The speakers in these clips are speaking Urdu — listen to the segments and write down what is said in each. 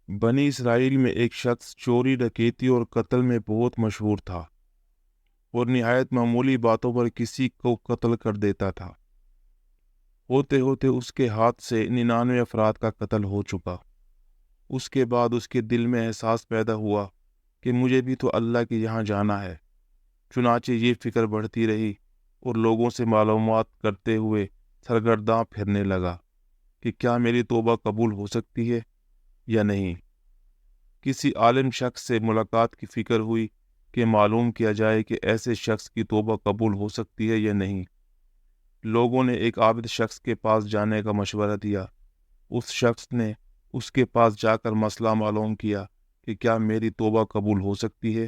بنی اسرائیل میں ایک شخص چوری ڈکیتی اور قتل میں بہت مشہور تھا اور نہایت معمولی باتوں پر کسی کو قتل کر دیتا تھا۔ ہوتے ہوتے اس کے ہاتھ سے 99 افراد کا قتل ہو چکا۔ اس کے بعد اس کے دل میں احساس پیدا ہوا کہ مجھے بھی تو اللہ کے یہاں جانا ہے۔ چنانچہ یہ فکر بڑھتی رہی اور لوگوں سے معلومات کرتے ہوئے سرگرداں پھرنے لگا کہ کیا میری توبہ قبول ہو سکتی ہے یا نہیں۔ کسی عالم شخص سے ملاقات کی فکر ہوئی کہ معلوم کیا جائے کہ ایسے شخص کی توبہ قبول ہو سکتی ہے یا نہیں۔ لوگوں نے ایک عابد شخص کے پاس جانے کا مشورہ دیا۔ اس شخص نے اس کے پاس جا کر مسئلہ معلوم کیا کہ کیا میری توبہ قبول ہو سکتی ہے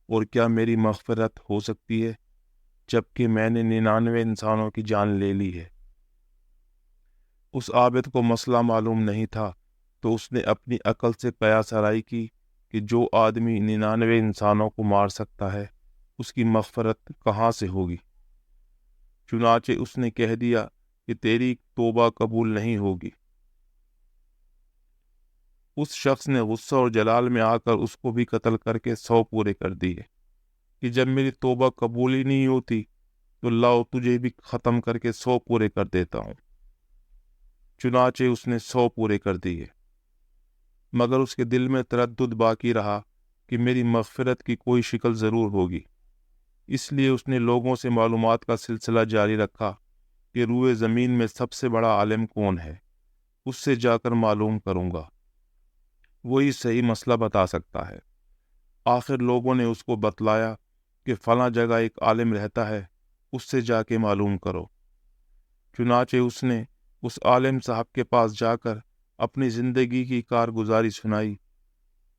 اور کیا میری مغفرت ہو سکتی ہے جبکہ میں نے 99 انسانوں کی جان لے لی ہے۔ اس عابد کو مسئلہ معلوم نہیں تھا تو اس نے اپنی عقل سے قیاس آرائی کی کہ جو آدمی 99 انسانوں کو مار سکتا ہے اس کی مغفرت کہاں سے ہوگی۔ چنانچہ اس نے کہہ دیا کہ تیری توبہ قبول نہیں ہوگی۔ اس شخص نے غصہ اور جلال میں آ کر اس کو بھی قتل کر کے 100 پورے کر دیے کہ جب میری توبہ قبول ہی نہیں ہوتی تو لاؤ تجھے بھی ختم کر کے 100 پورے کر دیتا ہوں۔ چنانچہ اس نے 100 پورے کر دیے، مگر اس کے دل میں تردد باقی رہا کہ میری مغفرت کی کوئی شکل ضرور ہوگی۔ اس لیے اس نے لوگوں سے معلومات کا سلسلہ جاری رکھا کہ روئے زمین میں سب سے بڑا عالم کون ہے، اس سے جا کر معلوم کروں گا، وہی صحیح مسئلہ بتا سکتا ہے۔ آخر لوگوں نے اس کو بتلایا کہ فلاں جگہ ایک عالم رہتا ہے، اس سے جا کے معلوم کرو۔ چنانچہ اس نے اس عالم صاحب کے پاس جا کر اپنی زندگی کی کارگزاری سنائی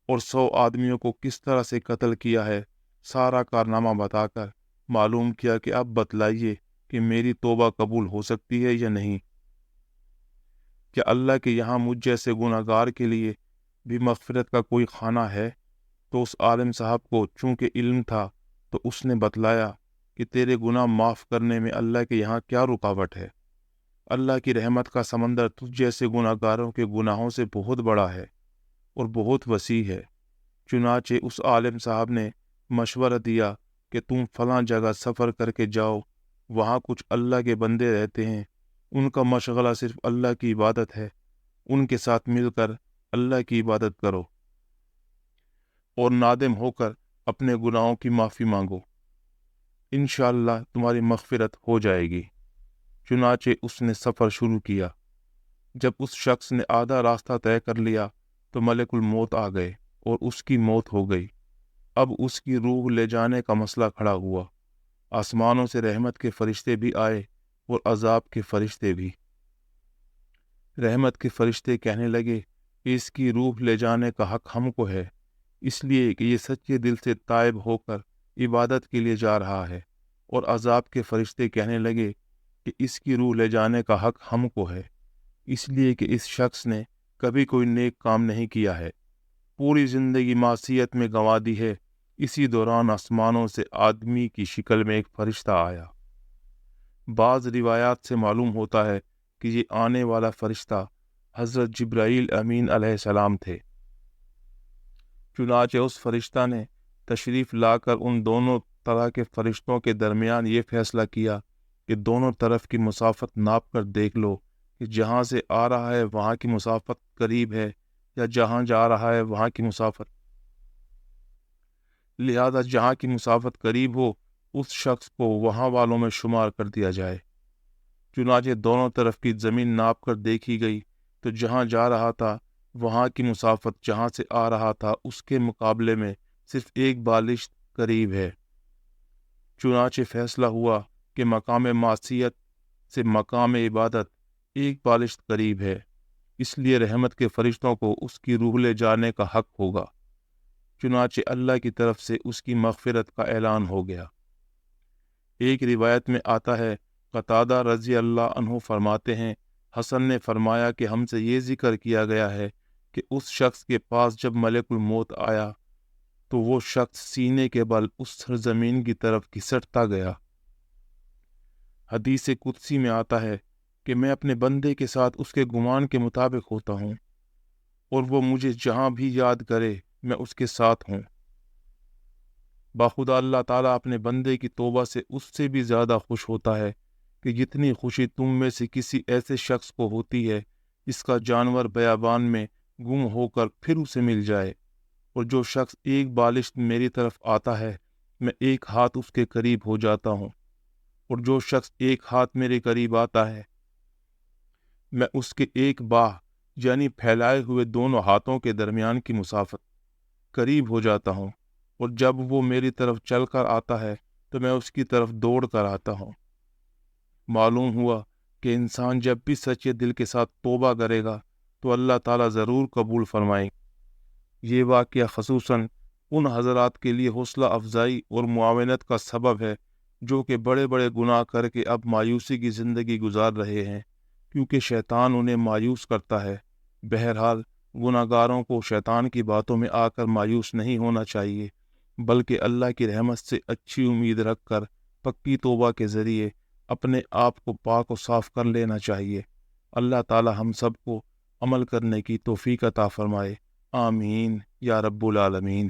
اور 100 آدمیوں کو کس طرح سے قتل کیا ہے سارا کارنامہ بتا کر معلوم کیا کہ اب بتلائیے کہ میری توبہ قبول ہو سکتی ہے یا نہیں۔ کیا اللہ کے یہاں مجھ جیسے گناہ گار کے لیے بھی مغفرت کا کوئی خانہ ہے؟ تو اس عالم صاحب کو چونکہ علم تھا تو اس نے بتلایا کہ تیرے گناہ معاف کرنے میں اللہ کے یہاں کیا رکاوٹ ہے۔ اللہ کی رحمت کا سمندر تجھ جیسے گناہ گاروں کے گناہوں سے بہت بڑا ہے اور بہت وسیع ہے۔ چنانچہ اس عالم صاحب نے مشورہ دیا کہ تم فلاں جگہ سفر کر کے جاؤ، وہاں کچھ اللہ کے بندے رہتے ہیں، ان کا مشغلہ صرف اللہ کی عبادت ہے، ان کے ساتھ مل کر اللہ کی عبادت کرو اور نادم ہو کر اپنے گناہوں کی معافی مانگو، انشاءاللہ تمہاری مغفرت ہو جائے گی۔ چنانچہ اس نے سفر شروع کیا۔ جب اس شخص نے آدھا راستہ طے کر لیا تو ملک الموت آ گئے اور اس کی موت ہو گئی۔ اب اس کی روح لے جانے کا مسئلہ کھڑا ہوا۔ آسمانوں سے رحمت کے فرشتے بھی آئے اور عذاب کے فرشتے بھی۔ رحمت کے فرشتے کہنے لگے کہ اس کی روح لے جانے کا حق ہم کو ہے، اس لیے کہ یہ سچے دل سے تائب ہو کر عبادت کے لیے جا رہا ہے، اور عذاب کے فرشتے کہنے لگے کہ اس کی روح لے جانے کا حق ہم کو ہے، اس لیے کہ اس شخص نے کبھی کوئی نیک کام نہیں کیا ہے، پوری زندگی معصیت میں گنوا دی ہے۔ اسی دوران آسمانوں سے آدمی کی شکل میں ایک فرشتہ آیا۔ بعض روایات سے معلوم ہوتا ہے کہ یہ آنے والا فرشتہ حضرت جبرائیل امین علیہ السلام تھے۔ چنانچہ اس فرشتہ نے تشریف لا کر ان دونوں طرح کے فرشتوں کے درمیان یہ فیصلہ کیا کہ دونوں طرف کی مسافت ناپ کر دیکھ لو کہ جہاں سے آ رہا ہے وہاں کی مسافت قریب ہے یا جہاں جا رہا ہے وہاں کی مسافت، لہذا جہاں کی مسافت قریب ہو اس شخص کو وہاں والوں میں شمار کر دیا جائے۔ چنانچہ دونوں طرف کی زمین ناپ کر دیکھی گئی تو جہاں جا رہا تھا وہاں کی مسافت جہاں سے آ رہا تھا اس کے مقابلے میں صرف ایک بالشت قریب ہے۔ چنانچہ فیصلہ ہوا کہ مقام معصیت سے مقام عبادت ایک بالشت قریب ہے، اس لیے رحمت کے فرشتوں کو اس کی روح لے جانے کا حق ہوگا۔ چنانچہ اللہ کی طرف سے اس کی مغفرت کا اعلان ہو گیا۔ ایک روایت میں آتا ہے، قتادہ رضی اللہ عنہ فرماتے ہیں، حسن نے فرمایا کہ ہم سے یہ ذکر کیا گیا ہے کہ اس شخص کے پاس جب ملک الموت آیا تو وہ شخص سینے کے بل اس سرزمین کی طرف گھسٹتا گیا۔ حدیث قدسی میں آتا ہے کہ میں اپنے بندے کے ساتھ اس کے گمان کے مطابق ہوتا ہوں، اور وہ مجھے جہاں بھی یاد کرے میں اس کے ساتھ ہوں۔ باخدا اللہ تعالیٰ اپنے بندے کی توبہ سے اس سے بھی زیادہ خوش ہوتا ہے کہ جتنی خوشی تم میں سے کسی ایسے شخص کو ہوتی ہے جس کا جانور بیابان میں گم ہو کر پھر اسے مل جائے۔ اور جو شخص ایک بالشت میری طرف آتا ہے میں ایک ہاتھ اس کے قریب ہو جاتا ہوں، اور جو شخص ایک ہاتھ میرے قریب آتا ہے میں اس کے ایک باہ یعنی پھیلائے ہوئے دونوں ہاتھوں کے درمیان کی مسافت قریب ہو جاتا ہوں، اور جب وہ میری طرف چل کر آتا ہے تو میں اس کی طرف دوڑ کر آتا ہوں۔ معلوم ہوا کہ انسان جب بھی سچے دل کے ساتھ توبہ کرے گا تو اللہ تعالیٰ ضرور قبول فرمائیں۔ یہ واقعہ خصوصاً ان حضرات کے لیے حوصلہ افزائی اور معاونت کا سبب ہے جو کہ بڑے بڑے گناہ کر کے اب مایوسی کی زندگی گزار رہے ہیں، کیونکہ شیطان انہیں مایوس کرتا ہے۔ بہرحال گناہ گاروں کو شیطان کی باتوں میں آ کر مایوس نہیں ہونا چاہیے، بلکہ اللہ کی رحمت سے اچھی امید رکھ کر پکی توبہ کے ذریعے اپنے آپ کو پاک و صاف کر لینا چاہیے۔ اللہ تعالی ہم سب کو عمل کرنے کی توفیق عطا فرمائے۔ آمین یا رب العالمین۔